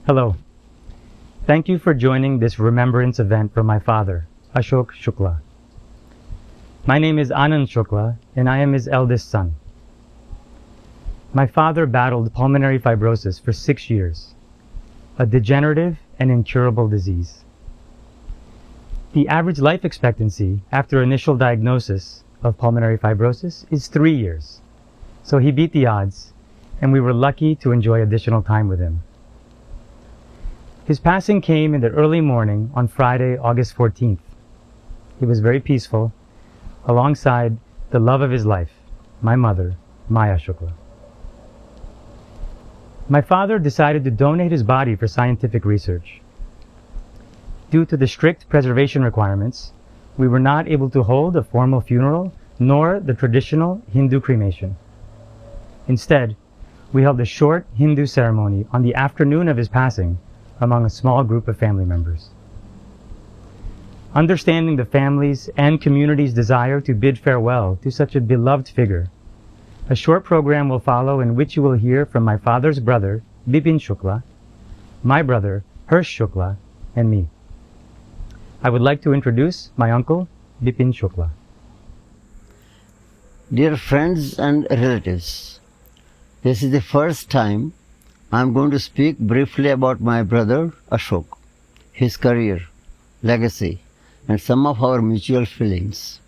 Hello. Thank you for joining this remembrance event for my father, Ashok Shukla. My name is Ashok Shukla, and I am his eldest son. My father battled pulmonary fibrosis for 6 years, a degenerative and incurable disease. The average life expectancy after initial diagnosis of pulmonary fibrosis is 3 years, so he beat the odds, and we were lucky to enjoy additional time with him. His passing came in the early morning on Friday, August 14th. He was very peaceful, alongside the love of his life, my mother, Maya Shukla. My father decided to donate his body for scientific research. Due to the strict preservation requirements, we were not able to hold a formal funeral nor the traditional Hindu cremation. Instead, we held a short Hindu ceremony on the afternoon of his passing among a small group of family members. Understanding the family's and community's desire to bid farewell to such a beloved figure, a short program will follow in which you will hear from my father's brother, Bipin Shukla, my brother, Harsh Shukla, and me. I would like to introduce my uncle, Bipin Shukla. Dear friends and relatives, this is the first time I am going to speak briefly about my brother Ashok, his career, legacy, and some of our mutual feelings.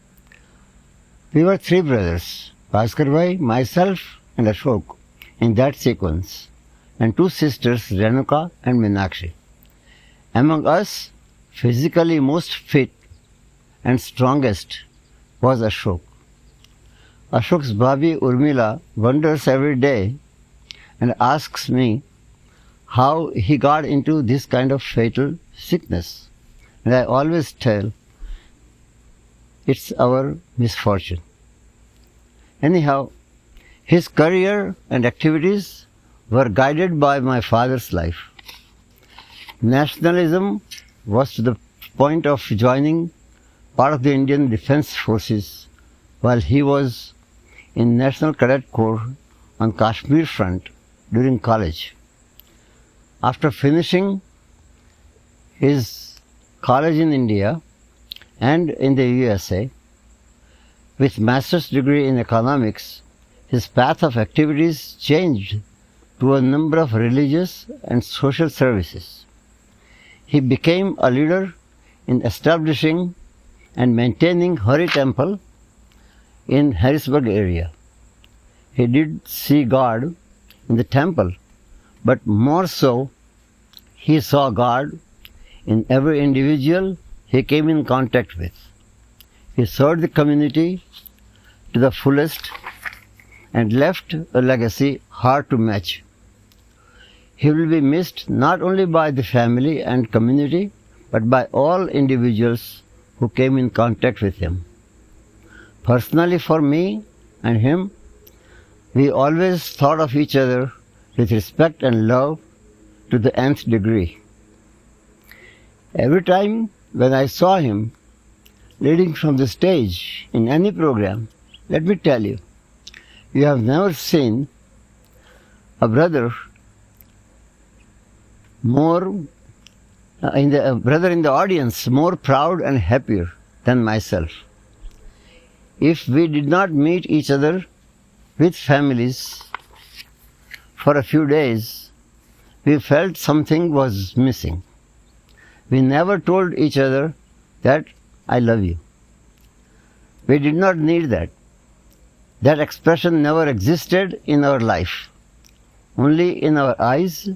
We were 3 brothers, Bhaskar Bhai, myself, and Ashok, in that sequence, and 2 sisters, Renuka and Meenakshi. Among us, physically most fit and strongest was Ashok. Ashok's Bhabhi Urmila wonders every day and asks me how he got into this kind of fatal sickness. And I always tell, it's our misfortune. Anyhow, his career and activities were guided by my father's life. Nationalism was to the point of joining part of the Indian Defence Forces while he was in National Cadet Corps on Kashmir front during college. After finishing his college in India and in the USA, with master's degree in economics, his path of activities changed to a number of religious and social services. He became a leader in establishing and maintaining Hari Temple in Harrisburg area. He did see God in the temple, but more so, he saw God in every individual he came in contact with. He served the community to the fullest and left a legacy hard to match. He will be missed not only by the family and community, but by all individuals who came in contact with him. Personally, for me and him, we always thought of each other with respect and love to the nth degree. Every time when I saw him leading from the stage in any program, let me tell you, you have never seen a brother in the audience more proud and happier than myself. If we did not meet each other with families for a few days, we felt something was missing. We never told each other that I love you. We did not need that. That expression never existed in our life, only in our eyes,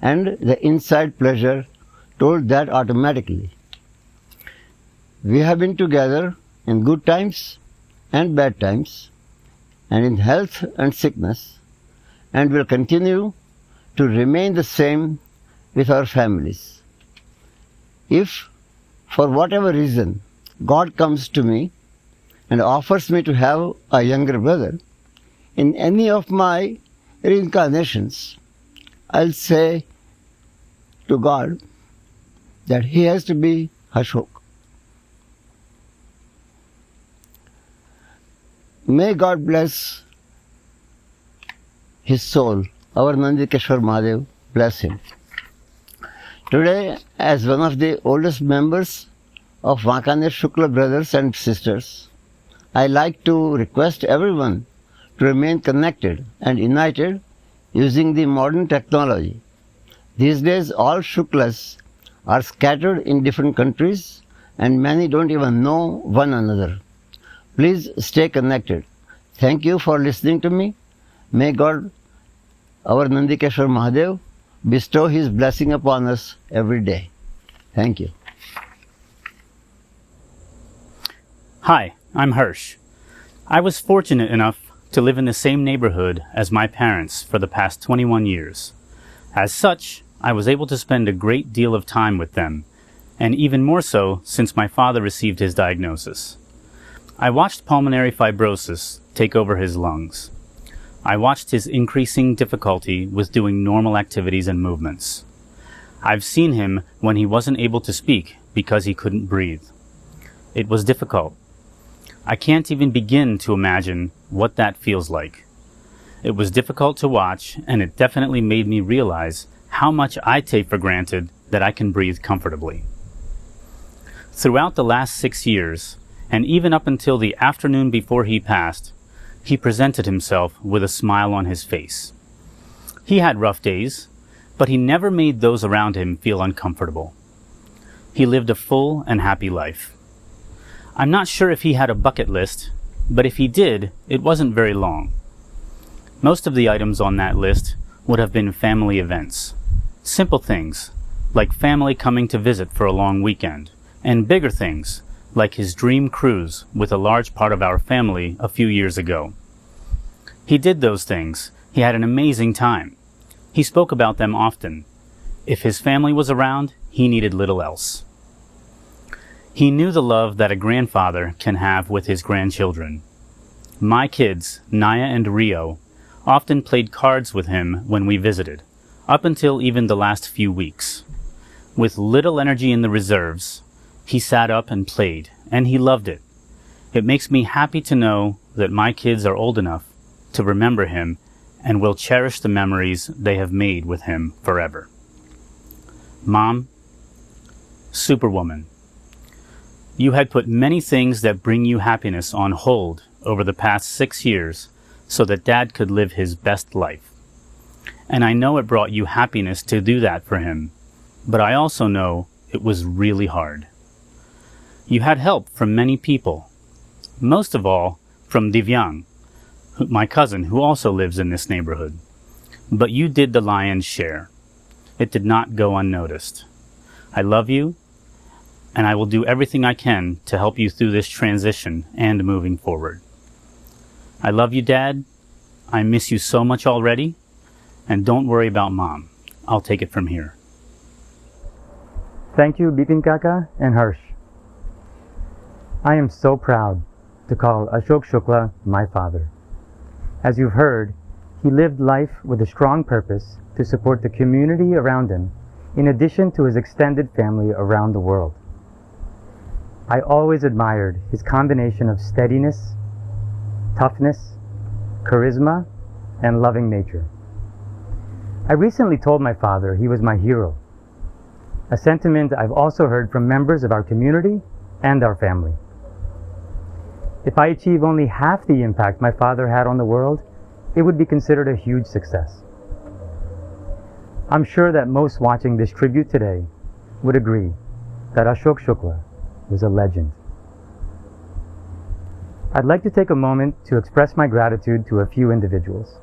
and the inside pleasure told that automatically. We have been together in good times and bad times, and in health and sickness, and will continue to remain the same with our families. If, for whatever reason, God comes to me and offers me to have a younger brother, in any of my reincarnations, I'll say to God that he has to be Ashok. May God bless his soul. Our Nandikeshwar Mahadev, bless him. Today, as one of the oldest members of Ashok Shukla brothers and sisters, I like to request everyone to remain connected and united using the modern technology. These days, all Shuklas are scattered in different countries and many don't even know one another. Please stay connected. Thank you for listening to me. May God, our Nandikeshwar Mahadev, bestow his blessing upon us every day. Thank you. Hi, I'm Hirsch. I was fortunate enough to live in the same neighborhood as my parents for the past 21 years. As such, I was able to spend a great deal of time with them, and even more so since my father received his diagnosis. I watched pulmonary fibrosis take over his lungs. I watched his increasing difficulty with doing normal activities and movements. I've seen him when he wasn't able to speak because he couldn't breathe. It was difficult. I can't even begin to imagine what that feels like. It was difficult to watch, and it definitely made me realize how much I take for granted that I can breathe comfortably. Throughout the last 6 years, and even up until the afternoon before he passed, he presented himself with a smile on his face. He had rough days, but he never made those around him feel uncomfortable. He lived a full and happy life. I'm not sure if he had a bucket list, but if he did, it wasn't very long. Most of the items on that list would have been family events. Simple things, like family coming to visit for a long weekend, and bigger things, like his dream cruise with a large part of our family a few years ago. He did those things. He had an amazing time. He spoke about them often. If his family was around, he needed little else. He knew the love that a grandfather can have with his grandchildren. My kids, Naya and Rio, often played cards with him when we visited, up until even the last few weeks. With little energy in the reserves, he sat up and played, and he loved it. It makes me happy to know that my kids are old enough to remember him and will cherish the memories they have made with him forever. Mom, Superwoman, you had put many things that bring you happiness on hold over the past 6 years so that Dad could live his best life. And I know it brought you happiness to do that for him, but I also know it was really hard. You had help from many people, most of all from Divyang, my cousin who also lives in this neighborhood. But you did the lion's share. It did not go unnoticed. I love you, and I will do everything I can to help you through this transition and moving forward. I love you, Dad. I miss you so much already, and don't worry about Mom. I'll take it from here. Thank you, Bipin Kaka and Harsh. I am so proud to call Ashok Shukla my father. As you've heard, he lived life with a strong purpose to support the community around him, in addition to his extended family around the world. I always admired his combination of steadiness, toughness, charisma, and loving nature. I recently told my father he was my hero, a sentiment I've also heard from members of our community and our family. If I achieve only half the impact my father had on the world, it would be considered a huge success. I'm sure that most watching this tribute today would agree that Ashok Shukla was a legend. I'd like to take a moment to express my gratitude to a few individuals.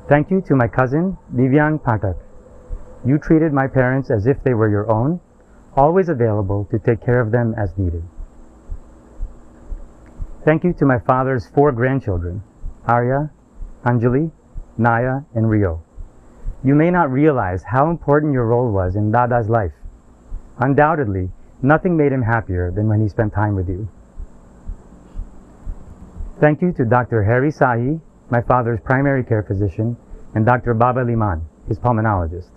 Thank you to my cousin, Divyang Patak. You treated my parents as if they were your own, always available to take care of them as needed. Thank you to my father's 4 grandchildren, Arya, Anjali, Naya, and Rio. You may not realize how important your role was in Dada's life. Undoubtedly, nothing made him happier than when he spent time with you. Thank you to Dr. Harry Sahi, my father's primary care physician, and Dr. Baba Liman, his pulmonologist.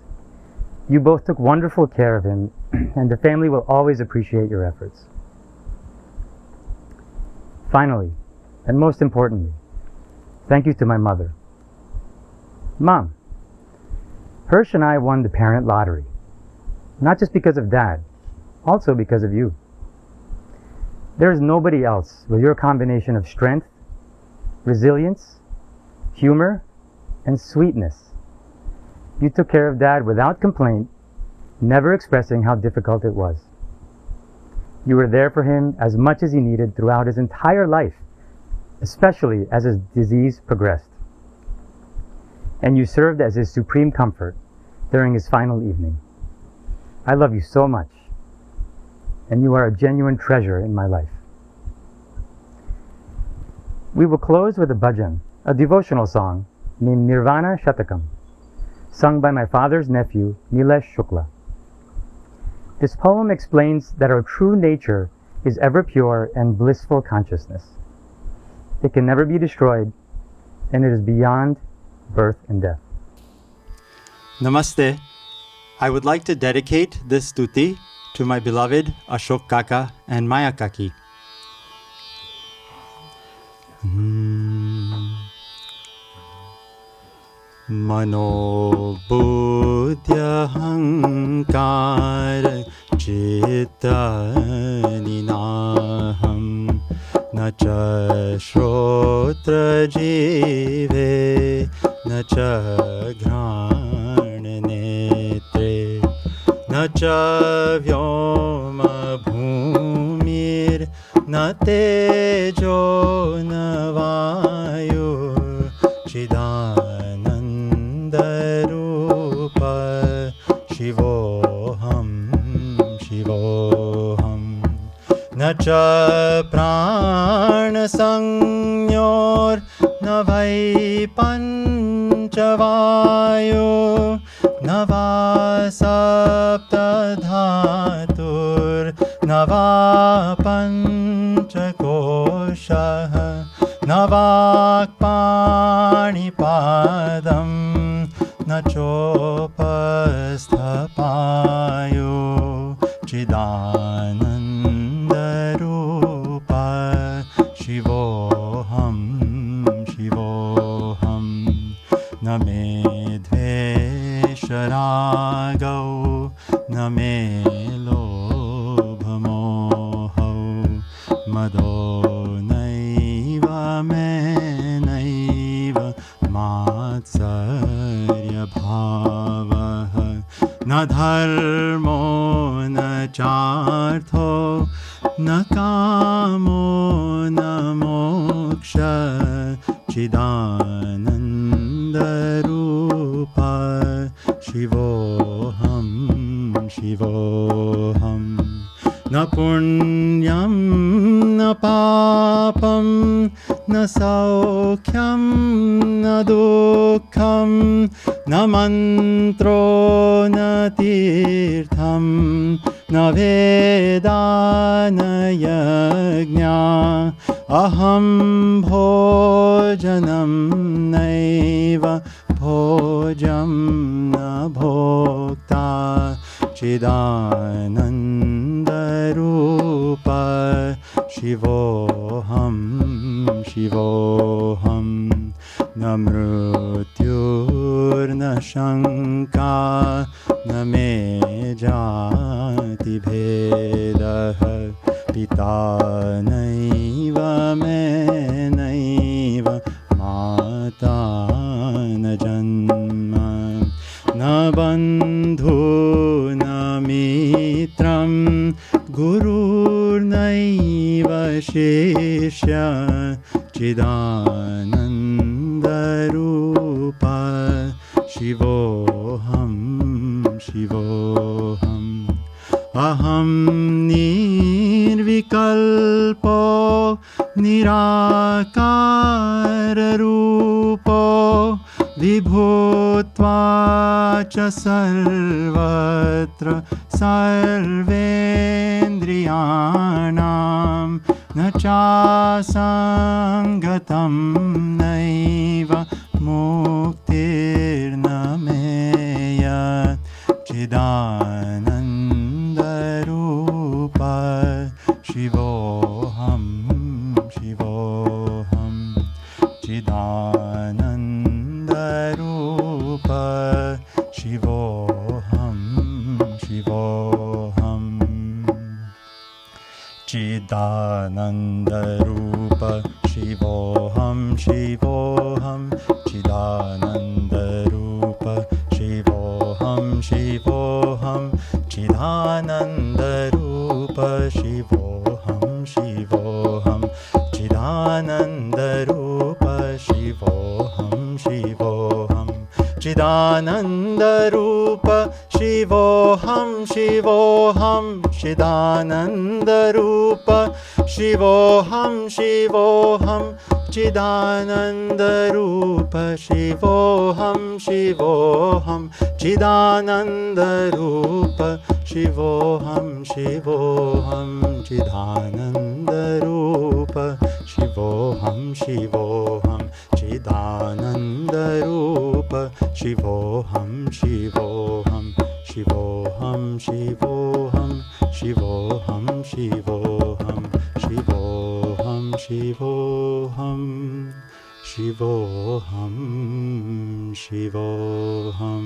You both took wonderful care of him, and the family will always appreciate your efforts. Finally, and most importantly, thank you to my mother. Mom, Hirsch and I won the parent lottery. not just because of Dad, also because of you. There is nobody else with your combination of strength, resilience, humor, and sweetness. You took care of Dad without complaint, never expressing how difficult it was. You were there for him as much as he needed throughout his entire life, especially as his disease progressed. And you served as his supreme comfort during his final evening. I love you so much, and you are a genuine treasure in my life. We will close with a bhajan, a devotional song named Nirvana Shatakam, sung by my father's nephew, Nilesh Shukla. This poem explains that our true nature is ever pure and blissful consciousness. It can never be destroyed, and it is beyond birth and death. Namaste. I would like to dedicate this stuti to my beloved Ashok Kaka and Maya Kaki. Mano buddhya hankar chitta ninaham na cha shrotra jive na cha ghran netre na cha vyoma bhumir na tejo na vayu chidananda rupa shivoham shivoham na cha prana sanyor na vai panchavayu na va sapta dhatur na va panchakosha na va panipadam na chopasthapayo chidananda rupa shivoham shivoham na me dvesharagau na me lobhamohau mado naiva me naiva matsarya bhavaha na dharmo na chartho na kamo na moksha chidananda rupa shivoham shivoham na punyam na papam na saukhyam na dukkham na mantro na tirtham na veda na yajna aham bhojanam naiva bhojam na bhokta chidananda rupa shivoham shivoham na mrutyur na shanka na me jati bhedah pita naiva me naiva mata na janma na bandhu na mitram gurur naiva shishya chidananda rupa shivoham shivoham aham nirvikalpo nirakara rupo vibhutva cha sarvatra sarvendriyanam na cha sangatam naiva muktir nameya chidananda rupa shivoham shivoham chidananda rupa shivoham shivoham Chidanandarupa Shivoham Shivoham Chidanandarupa Shivoham Shivoham Chidanandarupa Shivoham Shivoham Chidanandarupa Shivoham Shivoham Chidanandarupa Shivoham Shivoham Chidanandarupa Shivoham Shivoham Chidanandarupa Shivoham Shivoham Chidanandarupa Shivoham Shivoham Chidanandarupa Shivoham Shivoham Chidanandarupa Shivoham Shivoham Shivoham Shivoham Shivoham Shivoham Shivoham Shivoham Shivoham Shivoham